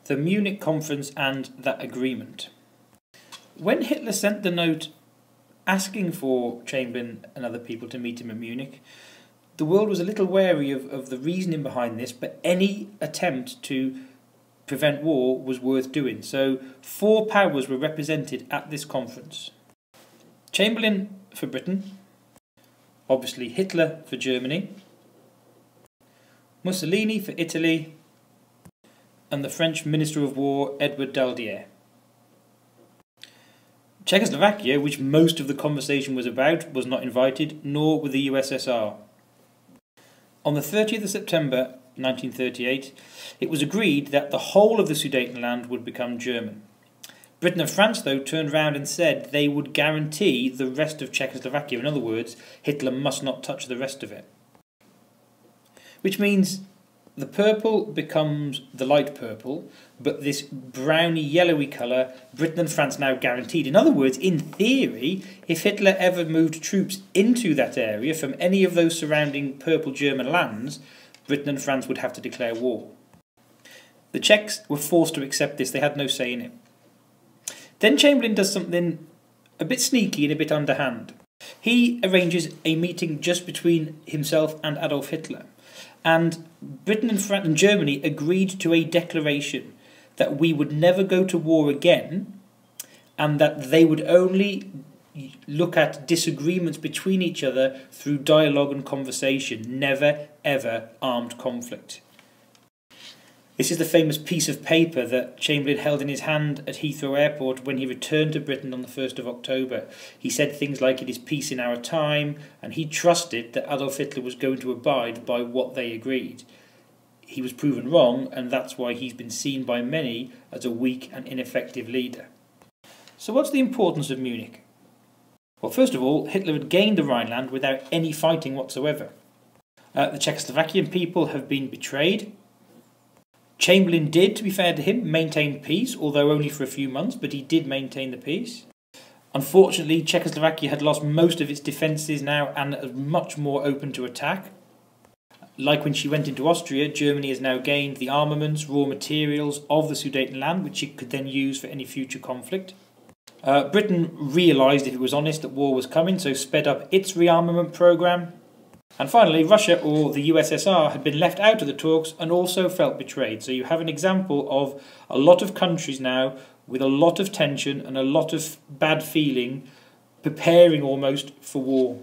the Munich conference and that agreement. When Hitler sent the note asking for Chamberlain and other people to meet him at Munich, the world was a little wary of the reasoning behind this, but any attempt to prevent war was worth doing. So 4 powers were represented at this conference. Chamberlain for Britain, obviously Hitler for Germany, Mussolini for Italy, and the French Minister of War, Edward Daladier. Czechoslovakia, which most of the conversation was about, was not invited, nor were the USSR. On the 30th of September 1938, it was agreed that the whole of the Sudetenland would become German. Britain and France, though, turned round and said they would guarantee the rest of Czechoslovakia. In other words, Hitler must not touch the rest of it. Which means the purple becomes the light purple, but this browny yellowy colour, Britain and France now guaranteed. In other words, in theory, if Hitler ever moved troops into that area from any of those surrounding purple German lands, Britain and France would have to declare war. The Czechs were forced to accept this, they had no say in it. Then Chamberlain does something a bit sneaky and a bit underhand. He arranges a meeting just between himself and Adolf Hitler. And Britain and France and Germany agreed to a declaration that we would never go to war again, and that they would only look at disagreements between each other through dialogue and conversation, never ever armed conflict. This is the famous piece of paper that Chamberlain held in his hand at Heathrow Airport when he returned to Britain on the 1st of October. He said things like, "It is peace in our time," and he trusted that Adolf Hitler was going to abide by what they agreed. He was proven wrong, and that's why he's been seen by many as a weak and ineffective leader. So what's the importance of Munich? Well, first of all, Hitler had gained the Rhineland without any fighting whatsoever. The Czechoslovakian people have been betrayed. Chamberlain did, to be fair to him, maintain peace, although only for a few months, but he did maintain the peace. Unfortunately, Czechoslovakia had lost most of its defences now and is much more open to attack. Like when she went into Austria, Germany has now gained the armaments, raw materials of the Sudetenland, which it could then use for any future conflict. Britain realised, if it was honest, that war was coming, so sped up its rearmament programme. And finally, Russia, or the USSR, had been left out of the talks and also felt betrayed. So you have an example of a lot of countries now with a lot of tension and a lot of bad feeling, preparing almost for war.